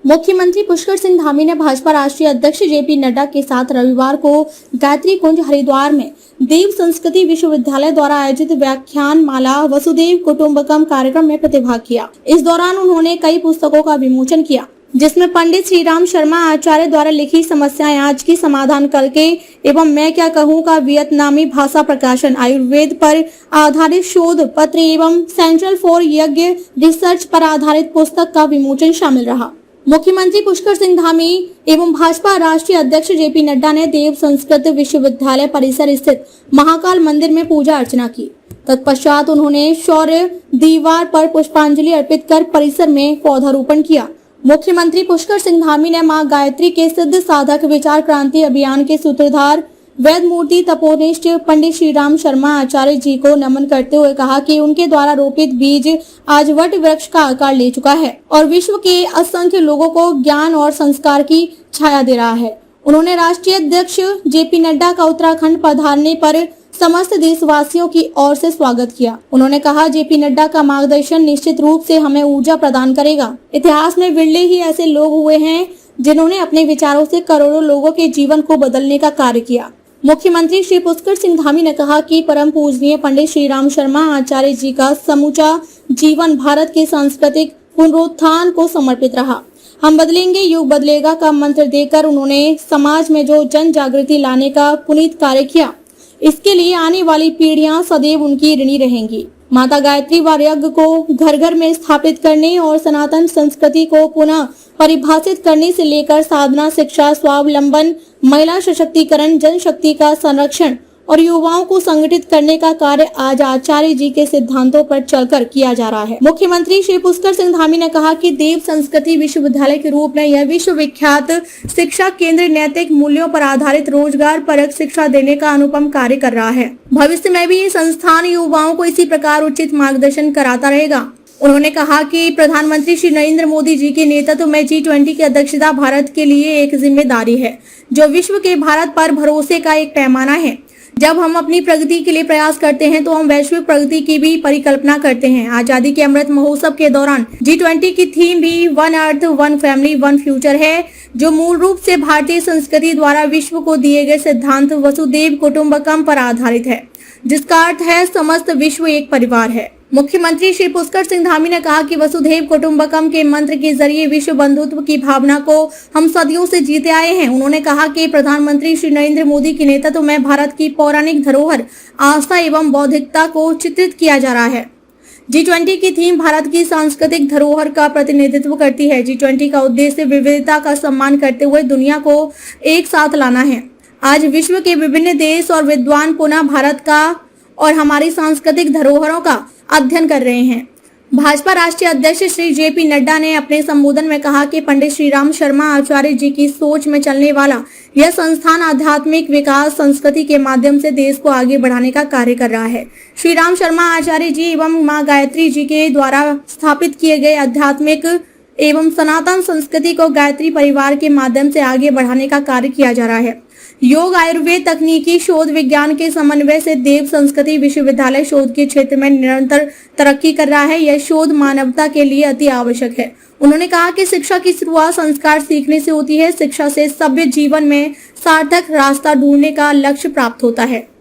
मुख्यमंत्री पुष्कर सिंह धामी ने भाजपा राष्ट्रीय अध्यक्ष जेपी नड्डा के साथ रविवार को गायत्री कुंज हरिद्वार में देव संस्कृति विश्वविद्यालय द्वारा आयोजित व्याख्यान माला वसुदेव कुटुंबकम कार्यक्रम में प्रतिभाग किया। इस दौरान उन्होंने कई पुस्तकों का विमोचन किया, जिसमें पंडित श्रीराम शर्मा आचार्य द्वारा लिखी समस्याएं आज की समाधान करके एवं मैं क्या कहूँ का वियतनामी भाषा प्रकाशन, आयुर्वेद पर आधारित शोध पत्र एवं सेंट्रल फॉर यज्ञ रिसर्च पर आधारित पुस्तक का विमोचन शामिल रहा। मुख्यमंत्री पुष्कर सिंह धामी एवं भाजपा राष्ट्रीय अध्यक्ष जेपी नड्डा ने देव संस्कृत विश्वविद्यालय परिसर स्थित महाकाल मंदिर में पूजा अर्चना की। तत्पश्चात उन्होंने शौर्य दीवार पर पुष्पांजलि अर्पित कर परिसर में पौधारोपण किया। मुख्यमंत्री पुष्कर सिंह धामी ने मां गायत्री के सिद्ध साधक विचार क्रांति अभियान के सूत्रधार वेद मूर्ति तपोनिष्ठ पंडित श्रीराम शर्मा आचार्य जी को नमन करते हुए कहा कि उनके द्वारा रोपित बीज आज वट वृक्ष का आकार ले चुका है और विश्व के असंख्य लोगों को ज्ञान और संस्कार की छाया दे रहा है। उन्होंने राष्ट्रीय अध्यक्ष जेपी नड्डा का उत्तराखंड पधारने पर समस्त देशवासियों की ओर से स्वागत किया। उन्होंने कहा, जेपी नड्डा का मार्गदर्शन निश्चित रूप से हमें ऊर्जा प्रदान करेगा। इतिहास में विरले ही ऐसे लोग हुए हैं जिन्होंने अपने विचारों से करोड़ों लोगों के जीवन को बदलने का कार्य किया। मुख्यमंत्री श्री पुष्कर सिंह धामी ने कहा कि परम पूजनीय पंडित श्रीराम शर्मा आचार्य जी का समूचा जीवन भारत के सांस्कृतिक पुनरुत्थान को समर्पित रहा। हम बदलेंगे, युग बदलेगा का मंत्र देकर उन्होंने समाज में जो जन जागृति लाने का पुनीत कार्य किया, इसके लिए आने वाली पीढ़ियां सदैव उनकी ऋणी रहेंगी। माता गायत्री व यज्ञ को घर घर में स्थापित करने और सनातन संस्कृति को पुनः परिभाषित करने से लेकर साधना, शिक्षा, स्वावलंबन, महिला सशक्तिकरण, जनशक्ति का संरक्षण और युवाओं को संगठित करने का कार्य आज आचार्य जी के सिद्धांतों पर चलकर किया जा रहा है। मुख्यमंत्री श्री पुष्कर सिंह धामी ने कहा कि देव संस्कृति विश्वविद्यालय के रूप में यह विश्वविख्यात शिक्षा केंद्र नैतिक मूल्यों पर आधारित रोजगार परक शिक्षा देने का अनुपम कार्य कर रहा है। भविष्य में भी ये संस्थान युवाओं को इसी प्रकार उचित मार्गदर्शन कराता रहेगा। उन्होंने कहा कि प्रधानमंत्री श्री नरेंद्र मोदी जी के नेतृत्व में G20 की अध्यक्षता भारत के लिए एक जिम्मेदारी है, जो विश्व के भारत पर भरोसे का एक पैमाना है। जब हम अपनी प्रगति के लिए प्रयास करते हैं तो हम वैश्विक प्रगति की भी परिकल्पना करते हैं। आजादी के अमृत महोत्सव के दौरान G20 की थीम भी one earth, one family, one future है, जो मूल रूप से भारतीय संस्कृति द्वारा विश्व को दिए गए सिद्धांत वसुदेव कुटुंबकम पर आधारित है, जिसका अर्थ है समस्त विश्व एक परिवार है। मुख्यमंत्री श्री पुष्कर सिंह धामी ने कहा कि वसुधैव कुटुंबकम के मंत्र के जरिए विश्व बंधुत्व की भावना को हम सदियों से जीते आए हैं। उन्होंने कहा कि प्रधानमंत्री श्री नरेंद्र मोदी के नेतृत्व में भारत की पौराणिक धरोहर, आस्था एवं बौद्धिकता को चित्रित किया जा रहा है। G20 की थीम भारत की सांस्कृतिक धरोहर का प्रतिनिधित्व करती है। G20 का उद्देश्य विविधता का सम्मान करते हुए दुनिया को एक साथ लाना है। आज विश्व के विभिन्न देश और विद्वान पुनः भारत का और हमारी सांस्कृतिक धरोहरों का अध्ययन कर रहे हैं। भाजपा राष्ट्रीय अध्यक्ष श्री जेपी नड्डा ने अपने संबोधन में कहा कि पंडित श्रीराम शर्मा आचार्य जी की सोच में चलने वाला यह संस्थान आध्यात्मिक विकास संस्कृति के माध्यम से देश को आगे बढ़ाने का कार्य कर रहा है। श्रीराम शर्मा आचार्य जी एवं मां गायत्री जी के द्वारा स्थापित किए गए आध्यात्मिक एवं सनातन संस्कृति को गायत्री परिवार के माध्यम से आगे बढ़ाने का कार्य किया जा रहा है। योग, आयुर्वेद, तकनीकी शोध, विज्ञान के समन्वय से देव संस्कृति विश्वविद्यालय शोध के क्षेत्र में निरंतर तरक्की कर रहा है। यह शोध मानवता के लिए अति आवश्यक है। उन्होंने कहा कि शिक्षा की शुरुआत संस्कार सीखने से होती है। शिक्षा से सभ्य जीवन में सार्थक रास्ता ढूंढने का लक्ष्य प्राप्त होता है।